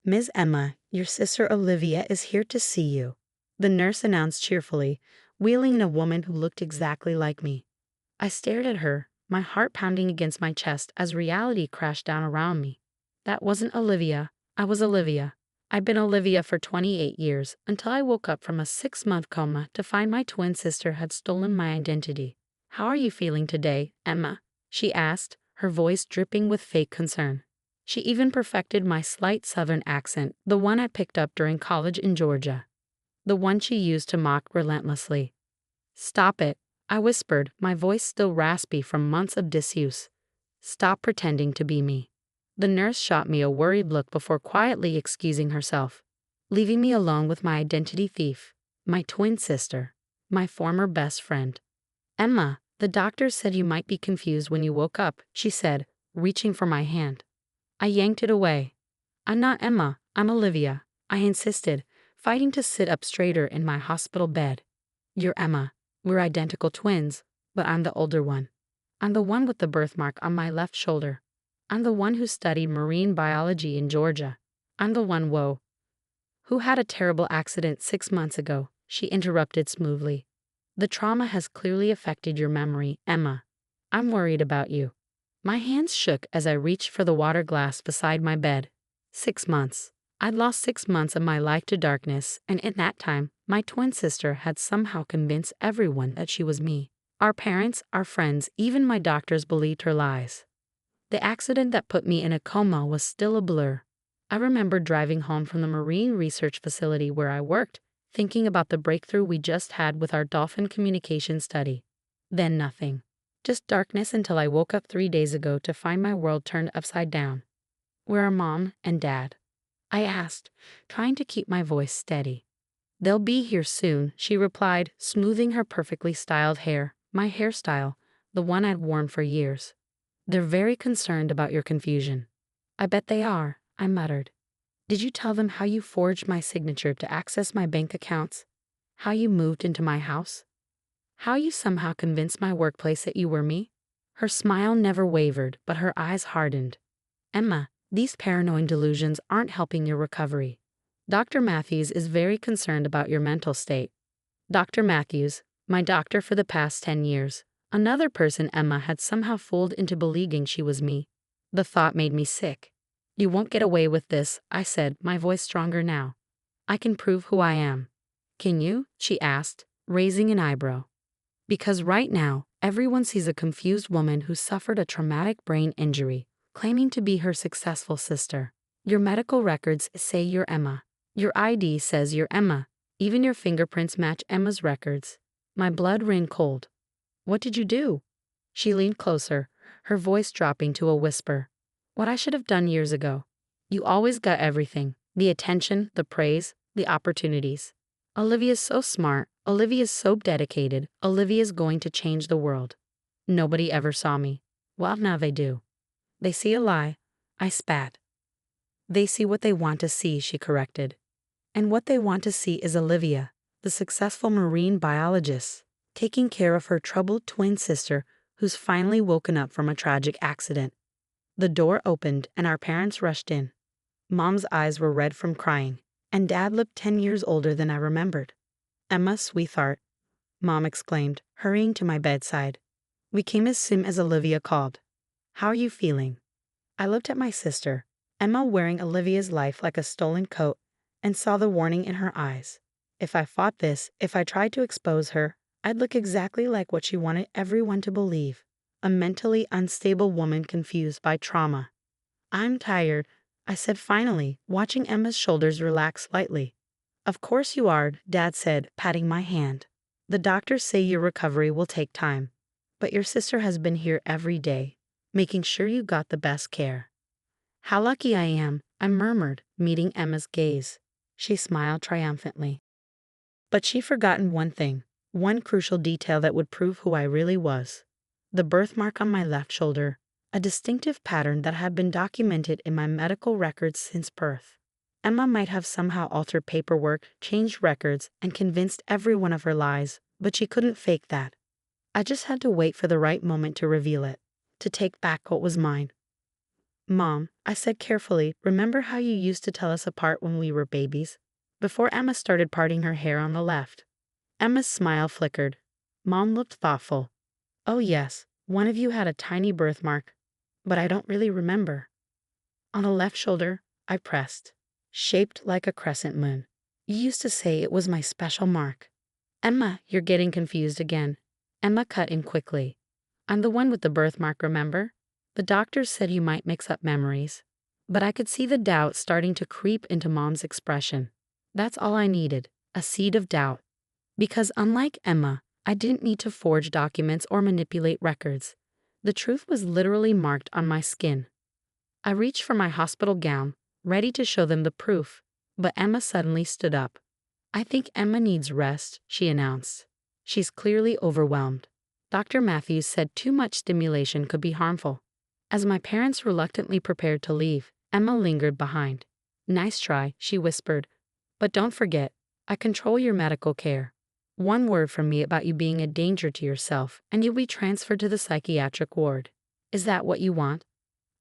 Ms. Emma, your sister Olivia is here to see you, the nurse announced cheerfully, wheeling in a woman who looked exactly like me. I stared at her, my heart pounding against my chest as reality crashed down around me. That wasn't Olivia. I was Olivia. I'd been Olivia for 28 years until I woke up from a 6-month coma to find my twin sister had stolen my identity. How are you feeling today, Emma? She asked, her voice dripping with fake concern. She even perfected my slight southern accent, the one I picked up during college in Georgia. The one she used to mock relentlessly. Stop it, I whispered, my voice still raspy from months of disuse. Stop pretending to be me. The nurse shot me a worried look before quietly excusing herself, leaving me alone with my identity thief, my twin sister, my former best friend. Emma, the doctor said you might be confused when you woke up, she said, reaching for my hand. I yanked it away. I'm not Emma, I'm Olivia, I insisted, fighting to sit up straighter in my hospital bed. You're Emma. We're identical twins, but I'm the older one. I'm the one with the birthmark on my left shoulder. I'm the one who studied marine biology in Georgia. I'm the one, who had a terrible accident 6 months ago, she interrupted smoothly. The trauma has clearly affected your memory, Emma. I'm worried about you. My hands shook as I reached for the water glass beside my bed. 6 months. I'd lost 6 months of my life to darkness, and in that time, my twin sister had somehow convinced everyone that she was me. Our parents, our friends, even my doctors believed her lies. The accident that put me in a coma was still a blur. I remember driving home from the marine research facility where I worked, thinking about the breakthrough we just had with our dolphin communication study. Then nothing. Just darkness until I woke up 3 days ago to find my world turned upside down. Where are Mom and Dad? I asked, trying to keep my voice steady. They'll be here soon, she replied, smoothing her perfectly styled hair, my hairstyle, the one I'd worn for years. They're very concerned about your confusion. I bet they are, I muttered. Did you tell them how you forged my signature to access my bank accounts? How you moved into my house? How you somehow convinced my workplace that you were me? Her smile never wavered, but her eyes hardened. Emma, these paranoid delusions aren't helping your recovery. Dr. Matthews is very concerned about your mental state. Dr. Matthews, my doctor for the past 10 years, another person Emma had somehow fooled into believing she was me. The thought made me sick. You won't get away with this, I said, my voice stronger now. I can prove who I am. Can you? She asked, raising an eyebrow. Because right now, everyone sees a confused woman who suffered a traumatic brain injury, claiming to be her successful sister. Your medical records say you're Emma. Your ID says you're Emma. Even your fingerprints match Emma's records. My blood ran cold. What did you do? She leaned closer, her voice dropping to a whisper. What I should have done years ago. You always got everything. The attention, the praise, the opportunities. Olivia's so smart. Olivia's so dedicated. Olivia's going to change the world. Nobody ever saw me. Well, now they do. They see a lie. I spat. They see what they want to see, she corrected. And what they want to see is Olivia, the successful marine biologist, taking care of her troubled twin sister who's finally woken up from a tragic accident. The door opened and our parents rushed in. Mom's eyes were red from crying, and Dad looked 10 years older than I remembered. Emma, sweetheart, Mom exclaimed, hurrying to my bedside. We came as soon as Olivia called. How are you feeling? I looked at my sister, Emma wearing Olivia's life like a stolen coat, and saw the warning in her eyes. If I fought this, if I tried to expose her, I'd look exactly like what she wanted everyone to believe. A mentally unstable woman confused by trauma. I'm tired, I said finally, watching Emma's shoulders relax slightly. Of course you are, Dad said, patting my hand. The doctors say your recovery will take time, but your sister has been here every day, making sure you got the best care. How lucky I am, I murmured, meeting Emma's gaze. She smiled triumphantly. But she'd forgotten one thing, one crucial detail that would prove who I really was. The birthmark on my left shoulder, a distinctive pattern that had been documented in my medical records since birth. Emma might have somehow altered paperwork, changed records, and convinced everyone of her lies, but she couldn't fake that. I just had to wait for the right moment to reveal it, to take back what was mine. Mom, I said carefully, remember how you used to tell us apart when we were babies? Before Emma started parting her hair on the left. Emma's smile flickered. Mom looked thoughtful. Oh yes, one of you had a tiny birthmark, but I don't really remember. On the left shoulder, I pressed. Shaped like a crescent moon. You used to say it was my special mark. Emma, you're getting confused again. Emma cut in quickly. I'm the one with the birthmark, remember? The doctors said you might mix up memories. But I could see the doubt starting to creep into Mom's expression. That's all I needed, a seed of doubt. Because unlike Emma, I didn't need to forge documents or manipulate records. The truth was literally marked on my skin. I reached for my hospital gown, ready to show them the proof, but Emma suddenly stood up. I think Emma needs rest, she announced. She's clearly overwhelmed. Dr. Matthews said too much stimulation could be harmful. As my parents reluctantly prepared to leave, Emma lingered behind. Nice try, she whispered. But don't forget, I control your medical care. One word from me about you being a danger to yourself, and you'll be transferred to the psychiatric ward. Is that what you want?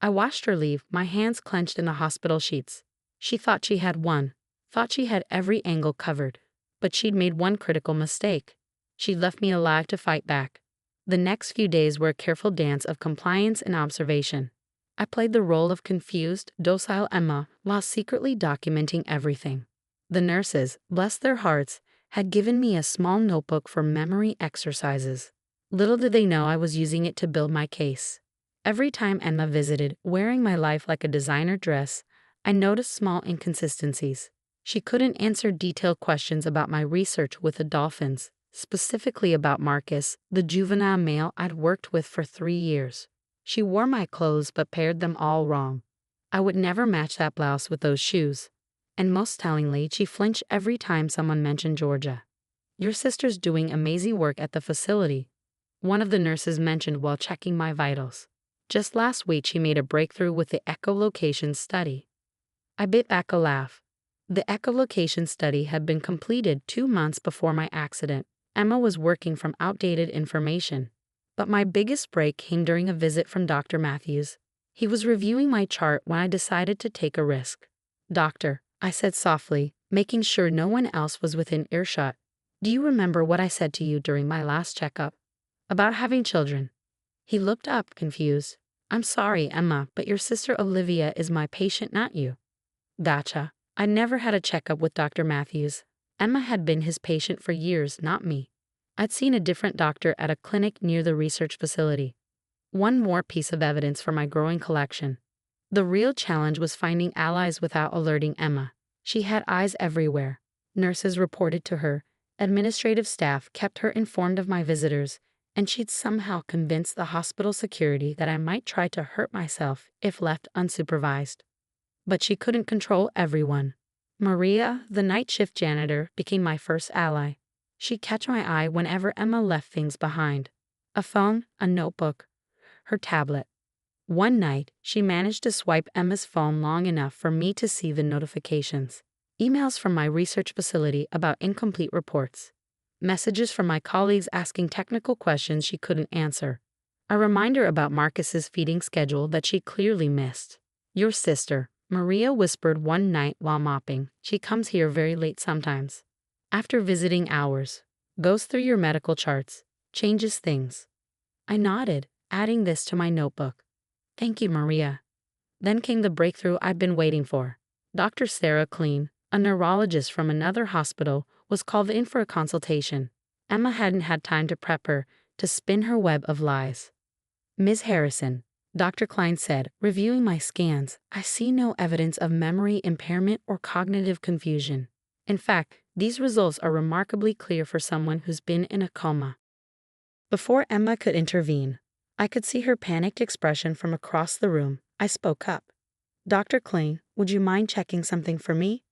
I watched her leave, my hands clenched in the hospital sheets. She thought she had won, thought she had every angle covered. But she'd made one critical mistake. She'd left me alive to fight back. The next few days were a careful dance of compliance and observation. I played the role of confused, docile Emma while secretly documenting everything. The nurses, bless their hearts, had given me a small notebook for memory exercises. Little did they know I was using it to build my case. Every time Emma visited, wearing my life like a designer dress, I noticed small inconsistencies. She couldn't answer detailed questions about my research with the dolphins, specifically about Marcus, the juvenile male I'd worked with for 3 years. She wore my clothes but paired them all wrong. I would never match that blouse with those shoes. And most tellingly, she flinched every time someone mentioned Georgia. Your sister's doing amazing work at the facility, one of the nurses mentioned while checking my vitals. Just last week she made a breakthrough with the echolocation study. I bit back a laugh. The echolocation study had been completed 2 months before my accident. Emma was working from outdated information. But my biggest break came during a visit from Dr. Matthews. He was reviewing my chart when I decided to take a risk. Doctor, I said softly, making sure no one else was within earshot. Do you remember what I said to you during my last checkup? About having children. He looked up, confused. I'm sorry, Emma, but your sister Olivia is my patient, not you. Gotcha. I never had a checkup with Dr. Matthews. Emma had been his patient for years, not me. I'd seen a different doctor at a clinic near the research facility. One more piece of evidence for my growing collection. The real challenge was finding allies without alerting Emma. She had eyes everywhere. Nurses reported to her. Administrative staff kept her informed of my visitors, and she'd somehow convinced the hospital security that I might try to hurt myself if left unsupervised. But she couldn't control everyone. Maria, the night shift janitor, became my first ally. She'd catch my eye whenever Emma left things behind. A phone, a notebook, her tablet. One night, she managed to swipe Emma's phone long enough for me to see the notifications. Emails from my research facility about incomplete reports. Messages from my colleagues asking technical questions she couldn't answer. A reminder about Marcus's feeding schedule that she clearly missed. Your sister, Maria whispered one night while mopping. She comes here very late sometimes. After visiting hours. Goes through your medical charts. Changes things. I nodded, adding this to my notebook. Thank you, Maria. Then came the breakthrough I'd been waiting for. Dr. Sarah Klein, a neurologist from another hospital, was called in for a consultation. Emma hadn't had time to prep her to spin her web of lies. Ms. Harrison, Dr. Klein said, reviewing my scans, I see no evidence of memory impairment or cognitive confusion. In fact, these results are remarkably clear for someone who's been in a coma. Before Emma could intervene, I could see her panicked expression from across the room. I spoke up. Dr. Klein, would you mind checking something for me?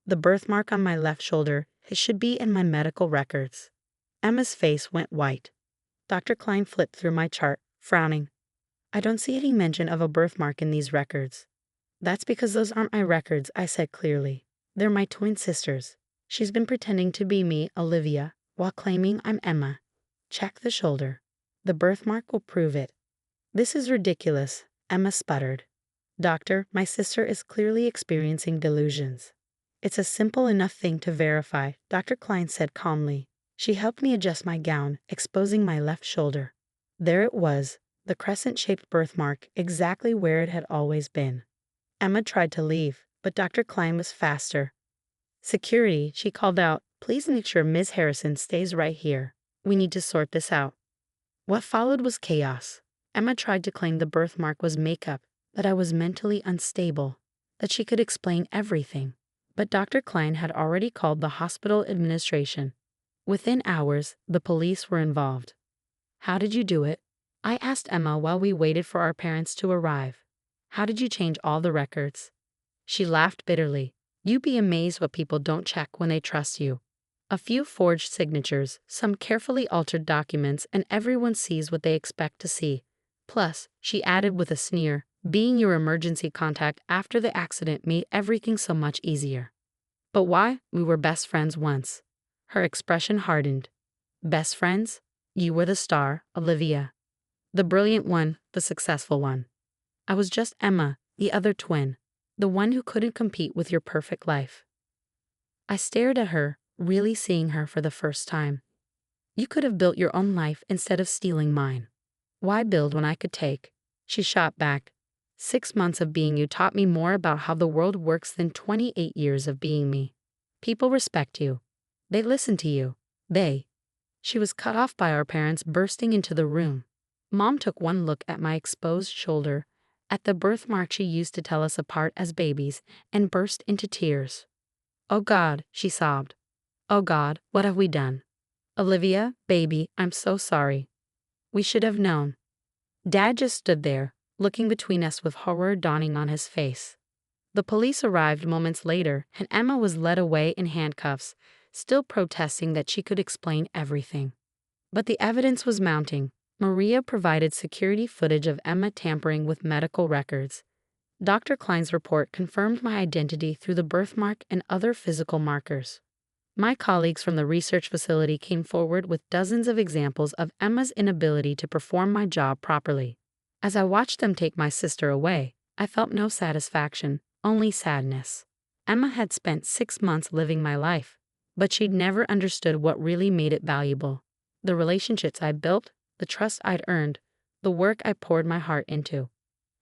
The birthmark on my left shoulder, it should be in my medical records. Emma's face went white. Dr. Klein flipped through my chart, frowning. I don't see any mention of a birthmark in these records. That's because those aren't my records, I said clearly. They're my twin sisters. She's been pretending to be me, Olivia, while claiming I'm Emma. Check the shoulder. The birthmark will prove it. This is ridiculous, Emma sputtered. Doctor, my sister is clearly experiencing delusions. It's a simple enough thing to verify, Dr. Klein said calmly. She helped me adjust my gown, exposing my left shoulder. There it was, the crescent-shaped birthmark, exactly where it had always been. Emma tried to leave, but Dr. Klein was faster. Security, she called out, please make sure Ms. Harrison stays right here. We need to sort this out. What followed was chaos. Emma tried to claim the birthmark was makeup, that I was mentally unstable, that she could explain everything. But Dr. Klein had already called the hospital administration. Within hours, the police were involved. How did you do it? I asked Emma while we waited for our parents to arrive. How did you change all the records? She laughed bitterly. You'd be amazed what people don't check when they trust you. A few forged signatures, some carefully altered documents, and everyone sees what they expect to see. Plus, she added with a sneer, being your emergency contact after the accident made everything so much easier. But why? We were best friends once. Her expression hardened. Best friends? You were the star, Olivia. The brilliant one, the successful one. I was just Emma, the other twin, the one who couldn't compete with your perfect life. I stared at her, really seeing her for the first time. You could have built your own life instead of stealing mine. Why build when I could take? She shot back. 6 months of being you taught me more about how the world works than 28 years of being me. People respect you. They listen to you. She was cut off by our parents bursting into the room. Mom took one look at my exposed shoulder, at the birthmark she used to tell us apart as babies, and burst into tears. Oh God, she sobbed. Oh God, what have we done? Olivia, baby, I'm so sorry. We should have known. Dad just stood there, looking between us with horror dawning on his face. The police arrived moments later, and Emma was led away in handcuffs, still protesting that she could explain everything. But the evidence was mounting. Maria provided security footage of Emma tampering with medical records. Dr. Klein's report confirmed my identity through the birthmark and other physical markers. My colleagues from the research facility came forward with dozens of examples of Emma's inability to perform my job properly. As I watched them take my sister away, I felt no satisfaction, only sadness. Emma had spent 6 months living my life, but she'd never understood what really made it valuable. The relationships I built, the trust I'd earned, the work I poured my heart into.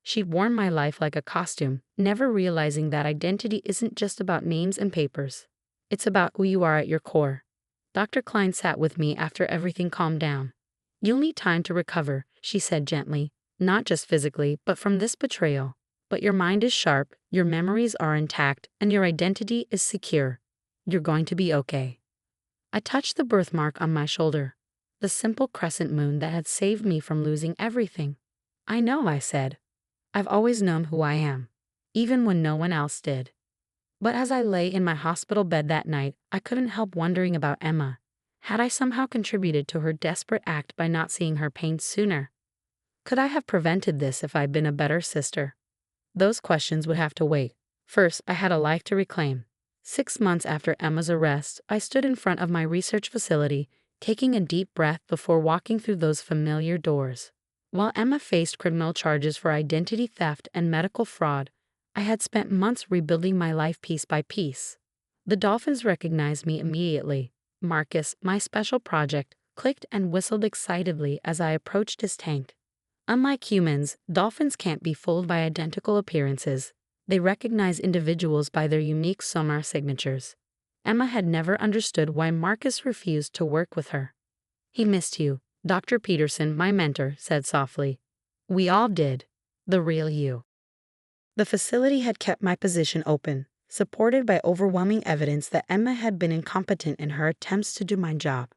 She'd worn my life like a costume, never realizing that identity isn't just about names and papers. It's about who you are at your core. Dr. Klein sat with me after everything calmed down. You'll need time to recover, she said gently, not just physically, but from this betrayal. But your mind is sharp, your memories are intact, and your identity is secure. You're going to be okay. I touched the birthmark on my shoulder, the simple crescent moon that had saved me from losing everything. I know, I said. I've always known who I am, even when no one else did. But as I lay in my hospital bed that night, I couldn't help wondering about Emma. Had I somehow contributed to her desperate act by not seeing her pain sooner? Could I have prevented this if I'd been a better sister? Those questions would have to wait. First, I had a life to reclaim. 6 months after Emma's arrest, I stood in front of my research facility, taking a deep breath before walking through those familiar doors. While Emma faced criminal charges for identity theft and medical fraud, I had spent months rebuilding my life piece by piece. The dolphins recognized me immediately. Marcus, my special project, clicked and whistled excitedly as I approached his tank. Unlike humans, dolphins can't be fooled by identical appearances. They recognize individuals by their unique sonar signatures. Emma had never understood why Marcus refused to work with her. He missed you, Dr. Peterson, my mentor, said softly. We all did. The real you. The facility had kept my position open, supported by overwhelming evidence that Emma had been incompetent in her attempts to do my job.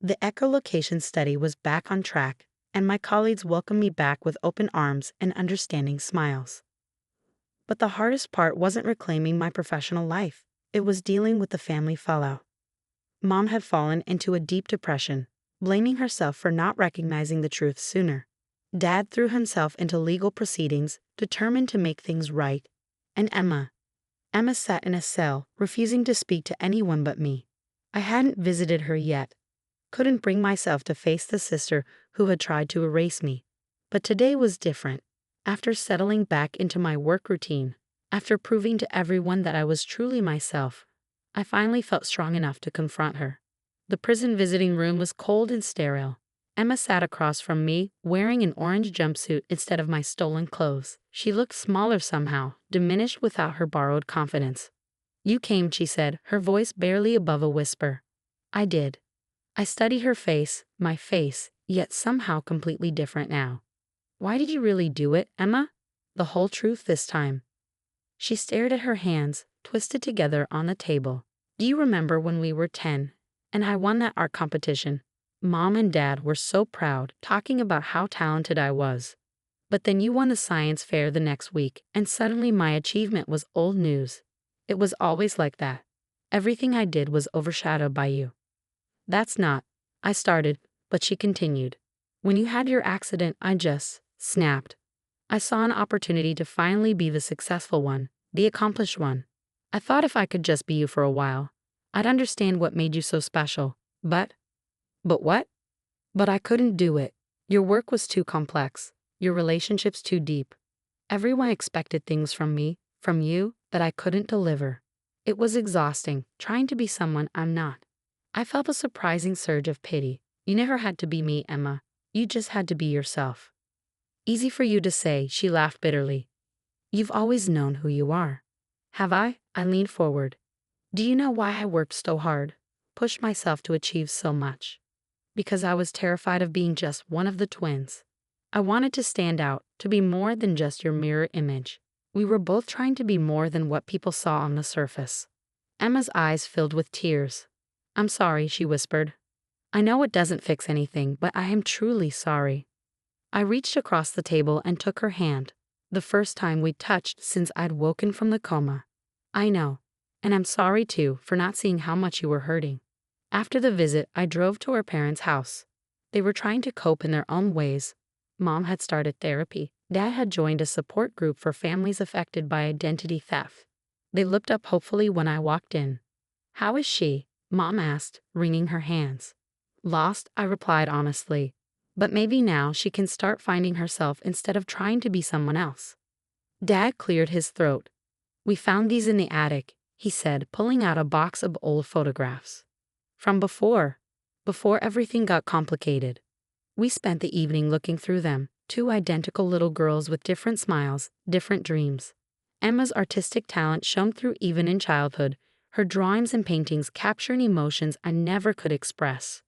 The echolocation study was back on track, and my colleagues welcomed me back with open arms and understanding smiles. But the hardest part wasn't reclaiming my professional life. It was dealing with the family fallout. Mom had fallen into a deep depression, blaming herself for not recognizing the truth sooner. Dad threw himself into legal proceedings, determined to make things right. And Emma sat in a cell, refusing to speak to anyone but me. I hadn't visited her yet. Couldn't bring myself to face the sister who had tried to erase me. But today was different. After settling back into my work routine, after proving to everyone that I was truly myself, I finally felt strong enough to confront her. The prison visiting room was cold and sterile. Emma sat across from me, wearing an orange jumpsuit instead of my stolen clothes. She looked smaller somehow, diminished without her borrowed confidence. "You came," she said, her voice barely above a whisper. "I did." I studied her face, my face, yet somehow completely different now. "Why did you really do it, Emma?" "The whole truth this time." She stared at her hands, twisted together on the table. "Do you remember when we were 10, and I won that art competition? Mom and Dad were so proud, talking about how talented I was. But then you won the science fair the next week, and suddenly my achievement was old news. It was always like that. Everything I did was overshadowed by you." "That's not," I started, but she continued. "When you had your accident, I just snapped. I saw an opportunity to finally be the successful one, the accomplished one. I thought if I could just be you for a while, I'd understand what made you so special. But what? But I couldn't do it. Your work was too complex, your relationships too deep. Everyone expected things from me, from you, that I couldn't deliver. It was exhausting, trying to be someone I'm not." I felt a surprising surge of pity. "You never had to be me, Emma. You just had to be yourself." "Easy for you to say," she laughed bitterly. "You've always known who you are." "Have I?" I leaned forward. "Do you know why I worked so hard, pushed myself to achieve so much? Because I was terrified of being just one of the twins. I wanted to stand out, to be more than just your mirror image. We were both trying to be more than what people saw on the surface." Emma's eyes filled with tears. "I'm sorry," she whispered. "I know it doesn't fix anything, but I am truly sorry." I reached across the table and took her hand, the first time we'd touched since I'd woken from the coma. "I know. And I'm sorry too for not seeing how much you were hurting." After the visit, I drove to our parents' house. They were trying to cope in their own ways. Mom had started therapy. Dad had joined a support group for families affected by identity theft. They looked up hopefully when I walked in. "How is she?" Mom asked, wringing her hands. "Lost," I replied honestly. "But maybe now she can start finding herself instead of trying to be someone else." Dad cleared his throat. "We found these in the attic," he said, pulling out a box of old photographs. "From before everything got complicated." We spent the evening looking through them, two identical little girls with different smiles, different dreams. Emma's artistic talent shone through even in childhood, her drawings and paintings capturing emotions I never could express.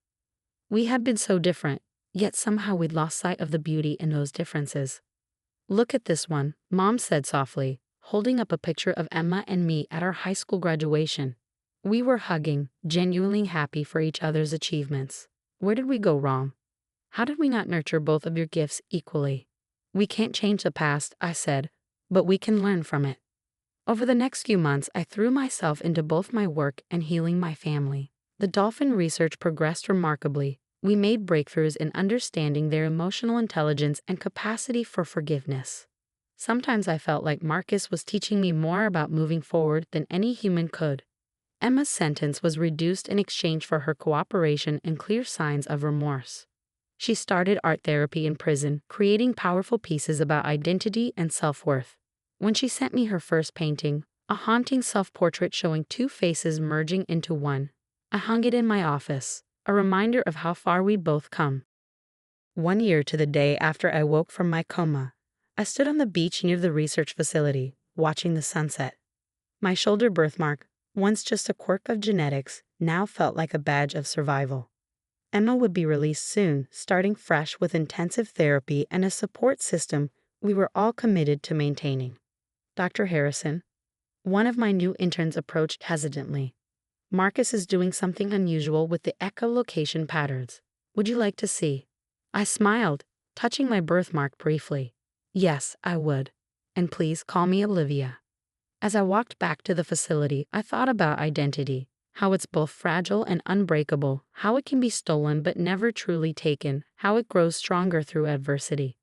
We had been so different, yet somehow we'd lost sight of the beauty in those differences. "Look at this one," Mom said softly, holding up a picture of Emma and me at our high school graduation. We were hugging, genuinely happy for each other's achievements. Where did we go wrong? How did we not nurture both of your gifts equally? "We can't change the past," I said, "but we can learn from it." Over the next few months, I threw myself into both my work and healing my family. The dolphin research progressed remarkably. We made breakthroughs in understanding their emotional intelligence and capacity for forgiveness. Sometimes I felt like Marcus was teaching me more about moving forward than any human could. Emma's sentence was reduced in exchange for her cooperation and clear signs of remorse. She started art therapy in prison, creating powerful pieces about identity and self-worth. When she sent me her first painting, a haunting self-portrait showing two faces merging into one, I hung it in my office, a reminder of how far we both come. 1 year to the day after I woke from my coma, I stood on the beach near the research facility, watching the sunset. My shoulder birthmark, once just a quirk of genetics, now felt like a badge of survival. Emma would be released soon, starting fresh with intensive therapy and a support system we were all committed to maintaining. "Dr. Harrison," one of my new interns approached hesitantly. "Marcus is doing something unusual with the echolocation patterns. Would you like to see?" I smiled, touching my birthmark briefly. "Yes, I would. And please call me Olivia." As I walked back to the facility, I thought about identity, how it's both fragile and unbreakable, how it can be stolen but never truly taken, how it grows stronger through adversity.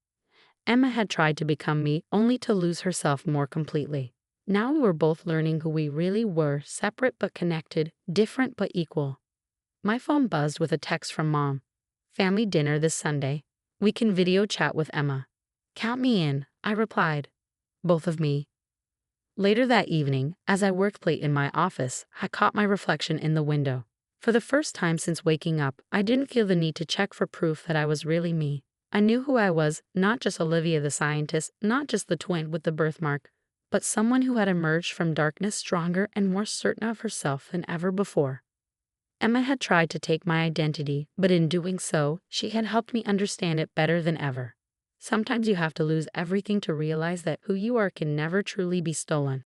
Emma had tried to become me, only to lose herself more completely. Now we were both learning who we really were, separate but connected, different but equal. My phone buzzed with a text from Mom. "Family dinner this Sunday. We can video chat with Emma." "Count me in," I replied. Both of me. Later that evening, as I worked late in my office, I caught my reflection in the window. For the first time since waking up, I didn't feel the need to check for proof that I was really me. I knew who I was, not just Olivia the scientist, not just the twin with the birthmark, but someone who had emerged from darkness stronger and more certain of herself than ever before. Emma had tried to take my identity, but in doing so, she had helped me understand it better than ever. Sometimes you have to lose everything to realize that who you are can never truly be stolen.